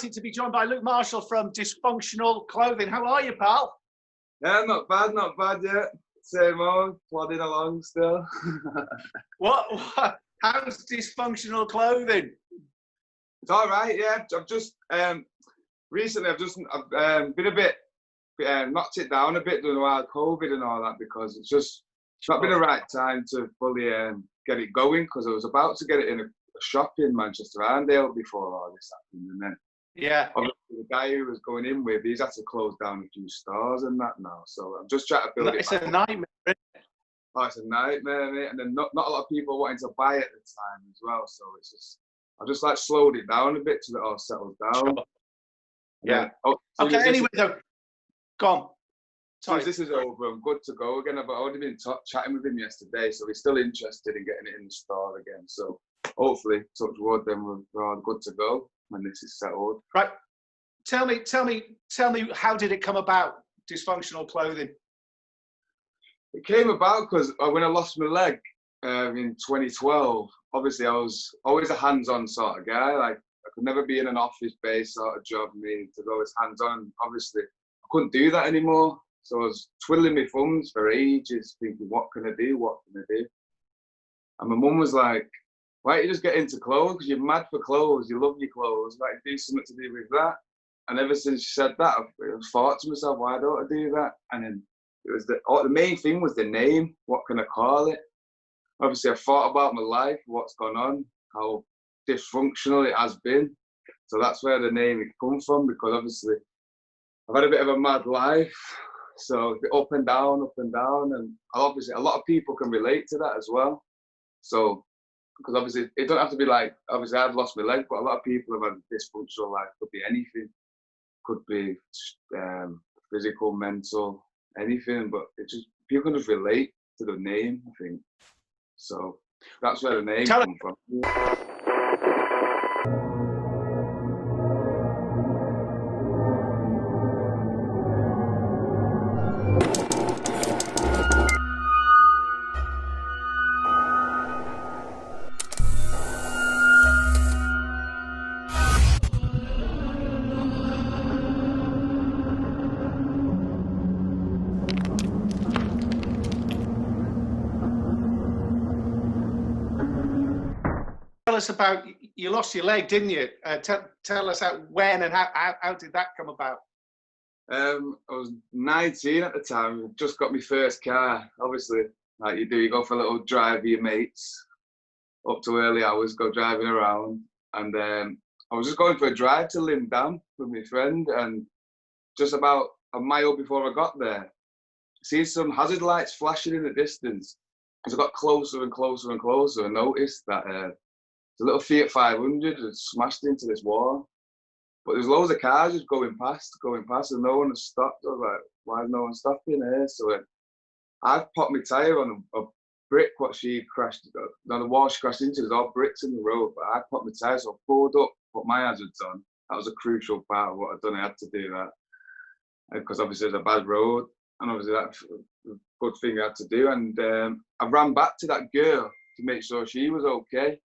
delighted to be joined by Luke Marshall from Dysfunctional Clothing. How are you, pal? Yeah, not bad yet. Same old, plodding along still. What? How's Dysfunctional Clothing? It's all right, yeah. I've just recently I've been a bit knocked it down a bit during the while COVID and all that, because it's not been the right time to fully get it going, because I was about to get it in a shop in Manchester Arndale before all this happened, and then obviously the guy who was going in with, he's had to close down a few stores and that now. So I'm just trying to build it. It's a nightmare, isn't it? Oh, it's a nightmare, mate. And then not a lot of people wanting to buy it at the time as well. So it's just, I just like slowed it down a bit till it all settles down. Sure. Yeah. Okay. Anyway, though, go on. So this is over, I'm good to go again. I've already been chatting with him yesterday, so he's still interested in getting it in the store again. So hopefully, touch wood, then we're all good to go when this is settled. Right. Tell me, how did it come about, Dysfunctional Clothing? It came about because when I lost my leg in 2012, obviously I was always a hands-on sort of guy. Like, I could never be in an office-based sort of job, meaning to go as hands-on. Obviously, I couldn't do that anymore. So I was twiddling my thumbs for ages, thinking, what can I do? What can I do? And my mum was like, why don't you just get into clothes? Because you're mad for clothes. You love your clothes. Why don't you do something to do with that? And ever since she said that, I've thought to myself, why don't I do that? And then it was the main thing was the name. What can I call it? Obviously, I thought about my life, what's gone on, how dysfunctional it has been. So that's where the name it come from, because obviously I've had a bit of a mad life. So up and down, and obviously a lot of people can relate to that as well. So, because obviously it don't have to be like, obviously I've lost my leg, but a lot of people have had a dysfunctional life. Could be anything, could be physical, mental, anything, but it just, people can just relate to the name, I think. So that's where the name comes from. Tell us about, you lost your leg, didn't you? Tell us when and how did that come about? I was 19 at the time. I just got my first car. Obviously, like you do, you go for a little drive with your mates up to early hours, go driving around. And I was just going for a drive to Lindam with my friend, and just about a mile before I got there, I see some hazard lights flashing in the distance. As I got closer and closer and closer, I noticed that a little Fiat 500 had smashed into this wall. But there's loads of cars just going past, and no one has stopped. I was like, why is no one stopping here? So I've popped my tyre on a brick, what she crashed, on the wall she crashed into. There's all bricks in the road, but I popped my tyre, so I pulled up, put my hazards on. That was a crucial part of what I'd done. I had to do that, because obviously it was a bad road, and obviously that's a good thing I had to do. And I ran back to that girl to make sure she was okay.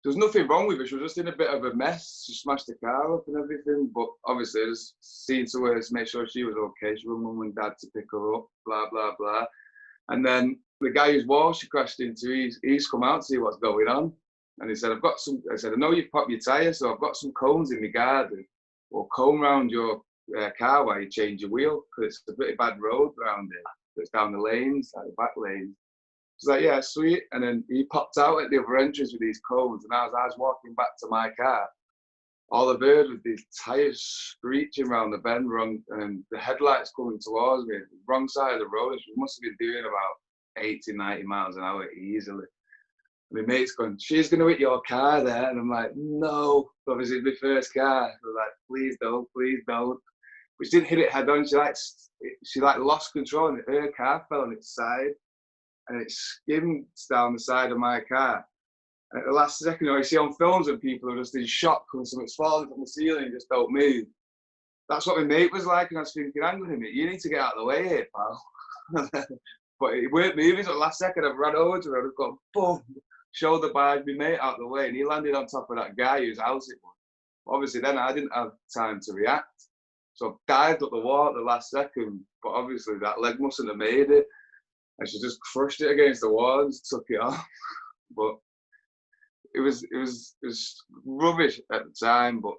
There was nothing wrong with her. She was just in a bit of a mess. She smashed the car up and everything. But obviously, I just seen to her to make sure she was okay. She rang mum and dad to pick her up, blah, blah, blah. And then the guy whose wall she crashed into, he's come out to see what's going on. And he said, I said, I know you've popped your tyre, so I've got some cones in my garden. We'll comb round your car while you change your wheel, because it's a pretty bad road around here. It's down the lanes, like the back lanes. He's like, yeah, sweet. And then he popped out at the other entrance with these cones. And as I was walking back to my car, all I've heard was these tyres screeching around the bend, and the headlights coming towards me, wrong side of the road. She must have been doing about 80, 90 miles an hour easily. And my mate's going, she's going to hit your car there. And I'm like, no. Obviously, it's my first car. I was like, please don't, please don't. But she didn't hit it head on. She lost control, and her car fell on its side. And it skimmed down the side of my car. And at the last second, you see on films when people are just in shock when something's falling from the ceiling and just don't move. That's what my mate was like, and I was thinking, hang on a minute, you need to get out of the way here, pal. But it weren't moving, so the last second I ran over to her, I've gone, boom, shoulder barged my mate out of the way, and he landed on top of that guy whose house it was. Obviously, then I didn't have time to react. So I dived up the wall at the last second, but obviously that leg mustn't have made it. And she just crushed it against the wall and just took it off. But it was rubbish at the time. But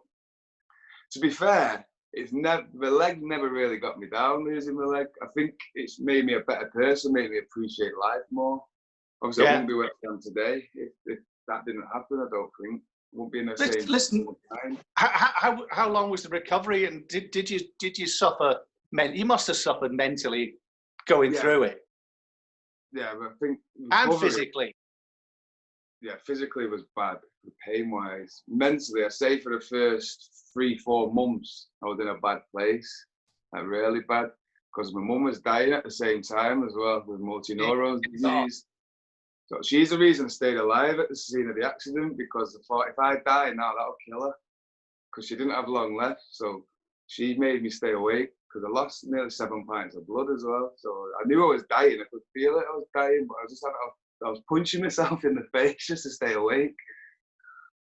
to be fair, the leg never really got me down, losing my leg. I think it's made me a better person, made me appreciate life more. Obviously, I wouldn't be where I am today if that didn't happen, I don't think. I wouldn't be in the same. Listen, how long was the recovery, and did you suffer? You must have suffered mentally going through it. Yeah, but I think and physically. Yeah, physically it was bad, pain-wise. Mentally, I say for the first 3-4 months, I was in a bad place, like really bad, because my mum was dying at the same time as well with multi-neuron disease. So she's the reason I stayed alive at the scene of the accident, because I thought if I die now, that'll kill her, because she didn't have long left. So she made me stay awake, because I lost nearly 7 pints of blood as well. So I knew I was dying. I could feel it. I was dying, but I was punching myself in the face just to stay awake.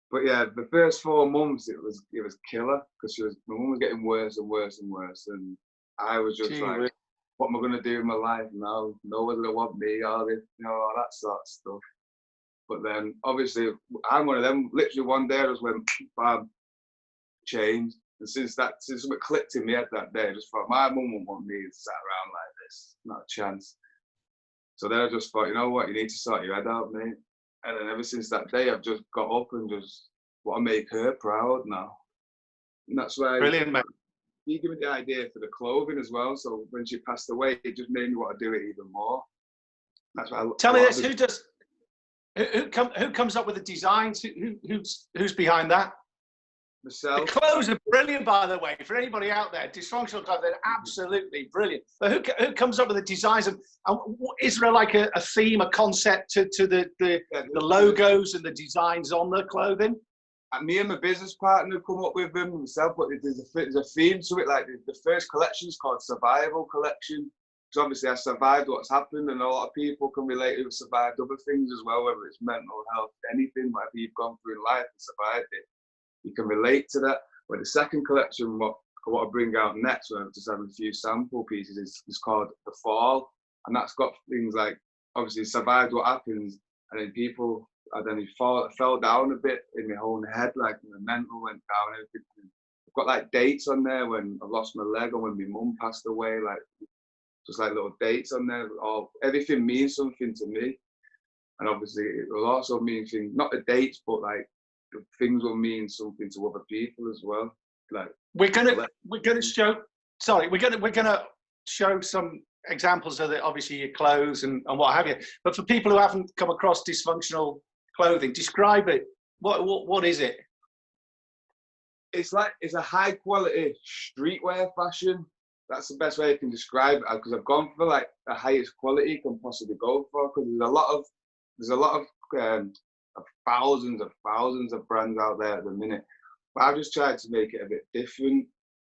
But yeah, the first 4 months it was killer, because my mum was getting worse and worse and worse, and I was just like, what am I going to do in my life now? No one's going to want me, all that sort of stuff. But then obviously I'm one of them. Literally one day I just went, bam, changed. And since something clicked in my head that day, I just thought my mum won't want me to sit around like this, not a chance. So then I just thought, you know what, you need to sort your head out, mate. And then ever since that day, I've just got up and just want to make her proud now. And that's why brilliant, man. He gave me the idea for the clothing as well. So when she passed away, it just made me want to do it even more. That's why. Tell me this: who comes up with the designs? Who's behind that? Myself. The clothes are brilliant, by the way. For anybody out there, Dysfunctional clothes, they're absolutely brilliant. But who comes up with the designs? And is there like a theme, a concept to the logos and the designs on the clothing? Me and my business partner come up with them himself, but there's a theme to it. Like the first collection is called Survival Collection. Because obviously I survived what's happened, and a lot of people can relate who've survived other things as well, whether it's mental health, anything, whatever you've gone through in life and survived it. You can relate to that. But the second collection, what I want to bring out next, when I just have a few sample pieces, is called The Fall. And that's got things like, obviously survived what happens, and then people, and then fell down a bit in my own head, like my mental went down, everything. I've got like dates on there when I lost my leg or when my mum passed away, like just like little dates on there. Everything means something to me. And obviously it will also mean things, not the dates, but like things will mean something to other people as well. Like we're gonna show some examples of obviously your clothes and what have you. But for people who haven't come across Dysfunctional clothing, describe it. What is it? It's a high quality streetwear fashion. That's the best way I can describe it, because I've gone for like the highest quality you can possibly go for, because there's a lot of thousands of brands out there at the minute. But I've just tried to make it a bit different,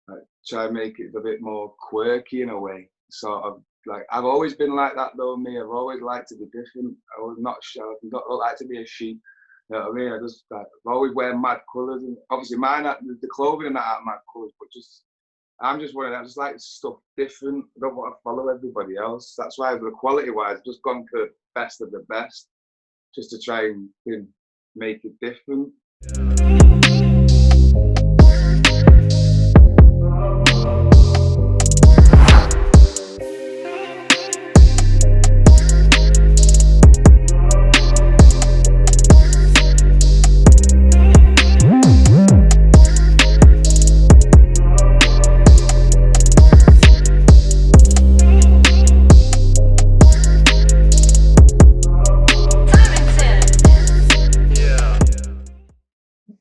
like try to make it a bit more quirky in a way. Sort of like, I've always been like that though, me. I've always liked to be different. I was not sure. I don't like to be a sheep. You know what I mean? I just like, I always wear mad colours, and obviously the clothing and that aren't mad colours, but I'm just one of them. I just like stuff different. I don't want to follow everybody else. That's why the quality wise, I've just gone for best of the best, just to try and make it different.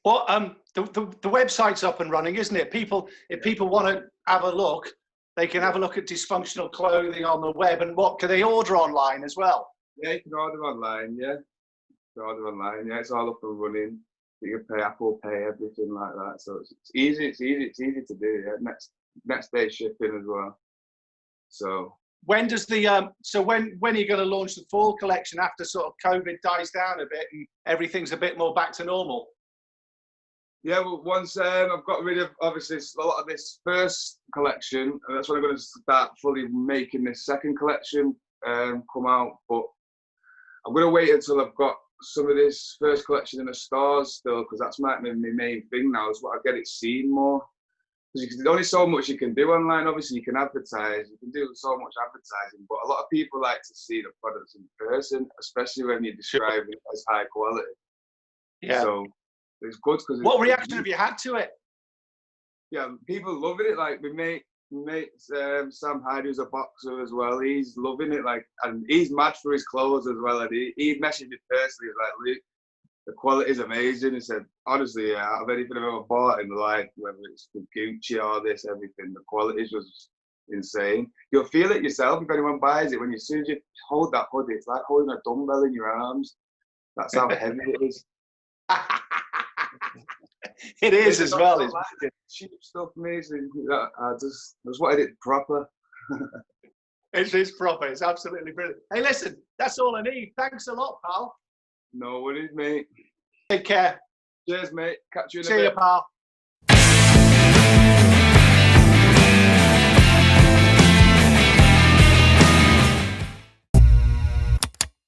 Well, the website's up and running, isn't it? If people want to have a look, they can have a look at Dysfunctional clothing on the web. And what can they order online as well? Yeah, you can order online. Yeah, it's all up and running. You can pay Apple Pay, everything like that. So it's easy. It's easy to do. Yeah, next day shipping as well. So when does when are you going to launch the fall collection after sort of COVID dies down a bit and everything's a bit more back to normal? Yeah, well, once I've got rid of, obviously, a lot of this first collection, and that's when I'm going to start fully making this second collection come out. But I'm going to wait until I've got some of this first collection in the stores still, because that's my main thing now, is what I get it seen more. Because there's only so much you can do online. Obviously, you can advertise, you can do so much advertising, but a lot of people like to see the products in person, especially when you describe it as high quality. Yeah. So it's good because. What reaction have you had to it? Yeah, people loving it. Like my mate Sam Hyde, who's a boxer as well. He's loving it. Like, and he's mad for his clothes as well. And he messaged me personally, like, Luke, the quality is amazing. He said, honestly, out of anything I've ever bought in life, whether it's the Gucci or this, everything, the quality is just insane. You'll feel it yourself if anyone buys it. As soon as you hold that hoodie, it's like holding a dumbbell in your arms. That's how heavy it is. It is as well. Like cheap stuff, amazing. I just wanted it proper. It is proper. It's absolutely brilliant. Hey, listen, that's all I need. Thanks a lot, pal. No worries, mate. Take care. Cheers, mate. Catch you in a See bit. you, pal.